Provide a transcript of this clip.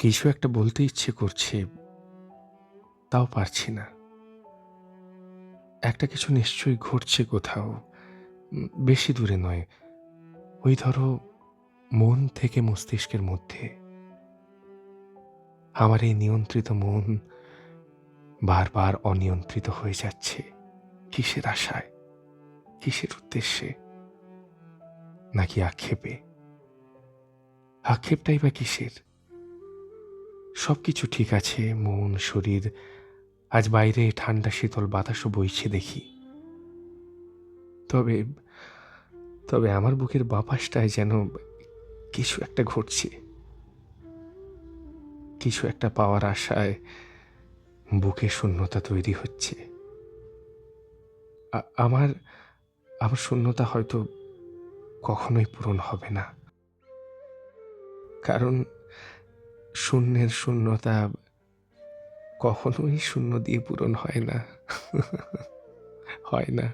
কিছু একটা বলতে ইচ্ছে করছে, তাও পারছি না। একটা কিছু নিশ্চয়ই ঘটছে কোথাও, বেশি দূরে নয়। ওই ধরো, মন থেকে মস্তিষ্কের মধ্যে। আমার এই নিয়ন্ত্রিত মন বারবার অনিয়ন্ত্রিত হয়ে যাচ্ছে। কিসের আশায়, কিসের উদ্দেশ্যে, নাকি আক্ষেপে? আক্ষেপটাই বা কিসের? সবকিছু ঠিক আছে, মন, শরীর। আজ বাইরে ঠান্ডা শীতল বাতাসও বইছে দেখি। তবে তবে আমার বুকের বাপাসটায় যেন কিছু একটা ঘটছে। কিছু একটা পাওয়ার আশায় বুকে শূন্যতা তৈরি হচ্ছে। আমার আমার শূন্যতা হয়তো কখনোই পূরণ হবে না, কারণ শূন্যের শূন্যতা কখনোই শূন্য দিয়ে পূরণ হয় না। হয় না।